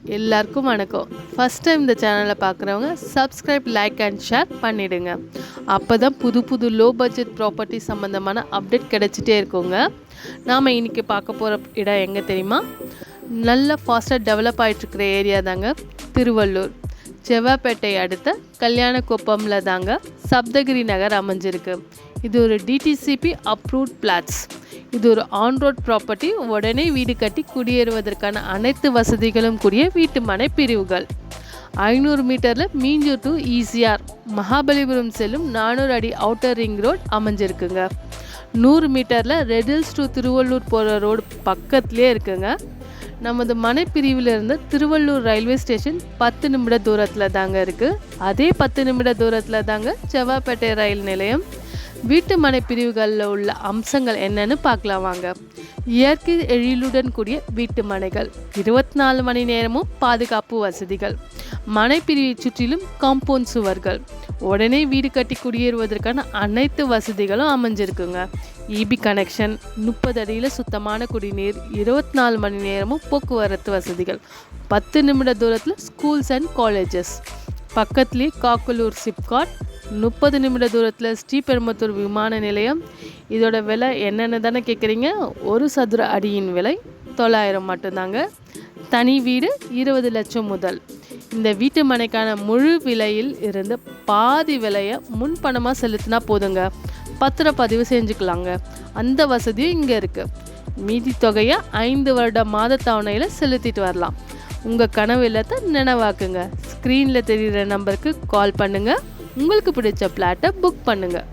எல்லாருக்கும் வணக்கம். First time இந்த சேனலை பார்க்குறவங்க சப்ஸ்கிரைப், லைக் அண்ட் ஷேர் பண்ணிவிடுங்க. அப்போ தான் புது புது லோ பட்ஜெட் ப்ராப்பர்ட்டி சம்மந்தமான அப்டேட் கிடச்சிட்டே இருக்குங்க. நாம் இன்றைக்கி பார்க்க போகிற இடம் எங்கே தெரியுமா? நல்ல ஃபாஸ்ட்டாக டெவலப் ஆகிட்டுருக்கிற ஏரியா தாங்க திருவள்ளூர். செவ்வாப்பேட்டை அடுத்த கல்யாணக்குப்பமில் தாங்க சப்தகிரி நகர் அமைஞ்சிருக்கு. இது ஒரு டிடிசிபி அப்ரூவ்ட் பிளாட்ஸ். இது ஒரு ஆன் ரோட் ப்ராப்பர்ட்டி. உடனே வீடு கட்டி குடியேறுவதற்கான அனைத்து வசதிகளும் கூடிய வீட்டு மனை பிரிவுகள். 500 மீட்டரில் மீஞ்சூர் டு ஈசிஆர் மகாபலிபுரம் செல்லும் 400 அடி அவுட்டர் ரிங் ரோட் அமைஞ்சிருக்குங்க. 100 மீட்டரில் ரெடில்ஸ் டு திருவள்ளூர் போகிற ரோடு பக்கத்துலேயே இருக்குங்க. நமது மனை பிரிவிலிருந்து திருவள்ளூர் ரயில்வே ஸ்டேஷன் 10 நிமிட தூரத்தில் தாங்க இருக்குது. அதே 10 நிமிட தூரத்தில் தாங்க செவ்வாப்பேட்டை ரயில் நிலையம். வீட்டு மனை பிரிவுகளில் உள்ள அம்சங்கள் என்னன்னு பார்க்கலாம் வாங்க. இயற்கை எழிலுடன் கூடிய வீட்டு மனைகள், 24 மணி நேரமும் பாதுகாப்பு வசதிகள், மனை பிரிவை சுற்றிலும் காம்பவுண்ட் சுவர்கள், உடனே வீடு கட்டி குடியேறுவதற்கான அனைத்து வசதிகளும் அமைஞ்சிருக்குங்க. இபி கனெக்ஷன், 30 அடியில் சுத்தமான குடிநீர், 24 மணி நேரமும் போக்குவரத்து வசதிகள், 10 நிமிட தூரத்தில் ஸ்கூல்ஸ் அண்ட் காலேஜஸ், பக்கத்துலேயே காக்கலூர் சிப்காட், 30 நிமிட தூரத்தில் ஸ்ரீபெரும்புத்தூர் விமான நிலையம். இதோட விலை என்னென்னு தானே கேட்குறீங்க? ஒரு சதுர அடியின் விலை 900 மட்டும்தாங்க. தனி வீடு 20 லட்சம் முதல். இந்த வீட்டு மனைக்கான முழு விலையில் இருந்து பாதி விலையை முன்பணமாக செலுத்தினா போதுங்க. பத்திரப்பதிவு செஞ்சுக்கலாங்க. அந்த வசதியும் இங்கே இருக்குது. மீதி தொகையை 5 வருட மாத தவணையில் செலுத்திட்டு வரலாம். உங்கள் கனவு இல்லத்தை நினைவாக்குங்க. ஸ்க்ரீனில் தெரிகிற நம்பருக்கு கால் பண்ணுங்கள். உங்களுக்கு பிடிச்ச பிளாட்டை புக் பண்ணுங்கள்.